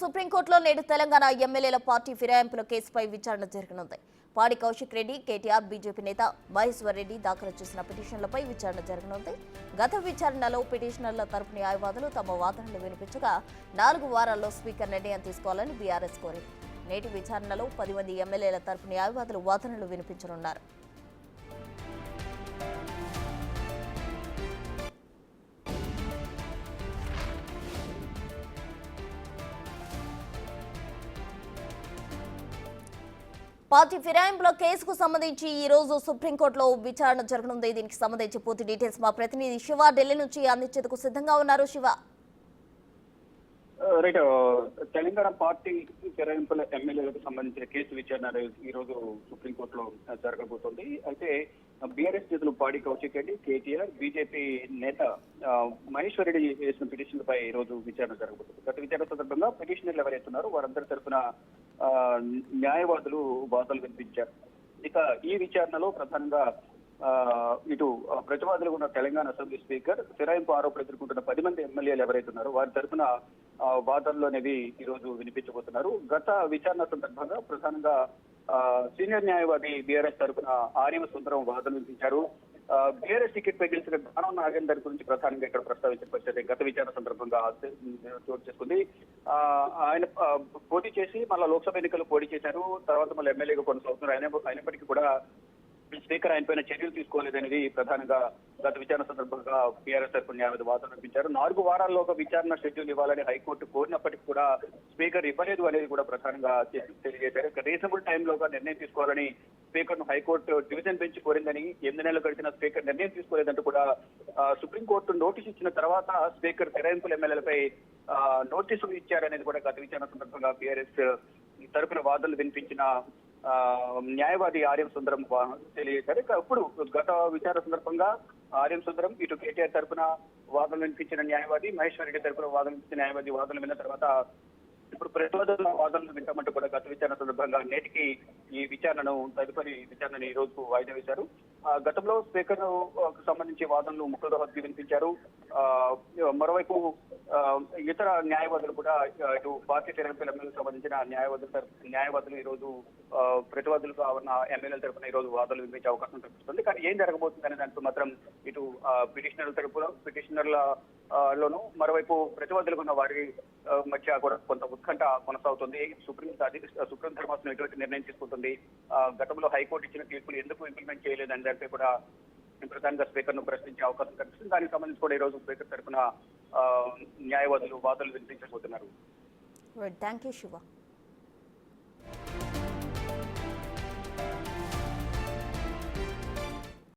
సుప్రీంకోర్టులో నేడు తెలంగాణ ఎమ్మెల్యేల పార్టీ ఫిరాయింపుల కేసుపై విచారణ జరగనుంది. పాడి కౌశిక్ రెడ్డి, కేటీఆర్, బీజేపీ నేత మహేశ్వర్ రెడ్డి దాఖలు చేసిన పిటిషన్లపై విచారణ జరగనుంది. గత విచారణలో పిటిషనర్ల తరపు న్యాయవాదులు తమ వాదనలు వినిపించగా 4 వారాల్లో స్పీకర్ నిర్ణయం తీసుకోవాలని బీఆర్ఎస్ కోరింది. నేటి విచారణలో 10 మంది ఎమ్మెల్యేల తరపు న్యాయవాదులు వాదనలు వినిపించనున్నారు. పార్టీ ఫిరాయింపుల కేసుకు సంబంధించి ఈ రోజు సుప్రీంకోర్టులో విచారణ జరగనుంది. దీనికి సంబంధించి పూర్తి డీటెయిల్స్ మా ప్రతినిధి శివ ఢిల్లీ నుంచి అందించేందుకు సిద్ధంగా ఉన్నారు. శివ, రైట్. తెలంగాణ పార్టీ ఫిరాయింపుల ఎమ్మెల్యేలకు సంబంధించిన కేసు విచారణ ఈ రోజు సుప్రీంకోర్టులో జరగబోతోంది. అయితే బీఆర్ఎస్ నేతలు పాడి కౌశిక్ రెడ్డి, కేటీఆర్, బీజేపీ నేత మహేశ్వర్ రెడ్డి చేసిన పిటిషన్లపై ఈ రోజు విచారణ జరగబోతుంది. గత విచారణ సందర్భంగా పిటిషనర్లు ఎవరైతున్నారో వారందరి తరఫున న్యాయవాదులు వాదనలు వినిపించారు. ఇక ఈ విచారణలో ప్రధానంగా ఇటు ప్రతివాదులుగా ఉన్న తెలంగాణ అసెంబ్లీ స్పీకర్, ఫిరాయింపు ఆరోపణలు ఎదుర్కొంటున్న 10 మంది ఎమ్మెల్యేలు ఎవరైతున్నారో వారి తరఫున వాదనలు అనేవి ఈ రోజు వినిపించబోతున్నారు. గత విచారణ సందర్భంగా ప్రధానంగా సీనియర్ న్యాయవాది బీఆర్ఎస్ తరఫున ఆర్ఎం సుందరం వాదనలు వినిపించారు. బీఆర్ఎస్ టికెట్ పై గెలిచిన దానం నాగేందర్ గురించి ప్రధానంగా ఇక్కడ ప్రస్తావించిన పరిస్థితి గత విచారణ సందర్భంగా చోటు చేసుకుంది. ఆయన పోటీ చేసి మళ్ళా లోక్సభ ఎన్నికలు పోటీ చేశారు. తర్వాత మళ్ళీ ఎమ్మెల్యేగా కొనసాగుతున్నారు. అయినప్పటికీ కూడా స్పీకర్ ఆయన పైన చర్యలు తీసుకోలేదనేది ప్రధానంగా గత విచారణ సందర్భంగా బీఆర్ఎస్ తరఫున న్యాయవాది వాదన వినిపించారు. 4 వారాల్లో ఒక విచారణ షెడ్యూల్ ఇవ్వాలని హైకోర్టు కోరినప్పటికీ కూడా స్పీకర్ ఇవ్వలేదు అనేది కూడా ప్రధానంగా తెలియజేశారు. రీజనబుల్ టైంలోగా నిర్ణయం తీసుకోవాలని స్పీకర్ ను హైకోర్టు డివిజన్ బెంచ్ కోరిందని, 8 నెలలు గడిచిన స్పీకర్ నిర్ణయం తీసుకోలేదంటూ కూడా సుప్రీంకోర్టు నోటీసు ఇచ్చిన తర్వాత స్పీకర్ ఫిరాయింపుల ఎమ్మెల్యేలపై నోటీసులు ఇచ్చారనేది కూడా గత విచారణ సందర్భంగా బీఆర్ఎస్ తరఫున వాదనలు వినిపించిన న్యాయవాది ఆర్ఎం సుందరం తెలియజేశారు. ఇప్పుడు గత విచారణ సందర్భంగా ఆర్ఎం సుందరం ఇటు కేటీఆర్ తరఫున వాదనలు వినిపించిన న్యాయవాది, మహేశ్వర్ రెడ్డి తరఫున వాదనలు వినిపించిన న్యాయవాది వాదనలు విన్న తర్వాత ఇప్పుడు ప్రతివాదుల వాదనలు వింటామంటూ కూడా గత విచారణ సందర్భంగా నేటికి ఈ విచారణను తదుపరి విచారణను ఈ రోజు వాయిదా వేశారు. గతంలో స్పీకర్ సంబంధించి వాదనలు ముఖ్య హద్దు వినిపించారు. మరోవైపు ఇతర న్యాయవాదులు కూడా ఇటు పార్టీ ఫిరాయింపుల ఎమ్మెల్యేలకు సంబంధించిన న్యాయవాదులు ఈ రోజు ప్రతివాదులుగా ఉన్న ఎమ్మెల్యేల తరఫున ఈ రోజు వాదనలు వినిపించే అవకాశం కనిపిస్తుంది. కానీ ఏం జరగబోతుంది అనే దాంట్లో మాత్రం ఇటు పిటిషనర్ల లోను మరోవైపు ప్రతివాదులుగా ఉన్న వారి మధ్య కూడా కొంత ఉత్కంఠ కొనసాగుతుంది. సుప్రీం ధర్మాసనం ఎటువంటి నిర్ణయం తీసుకుంటుంది, గతంలో హైకోర్టు ఇచ్చిన తీర్పులు ఎందుకు ఇంప్లిమెంట్ చేయలేదని దానిపై కూడా ప్రధానంగా స్పీకర్ ను ప్రశ్నించే అవకాశం కనిపిస్తుంది. దానికి సంబంధించి కూడా ఈ రోజు స్పీకర్ తరఫున న్యాయవాదులు వాదనలు వినిపించబోతున్నారు. Thank you Shiva.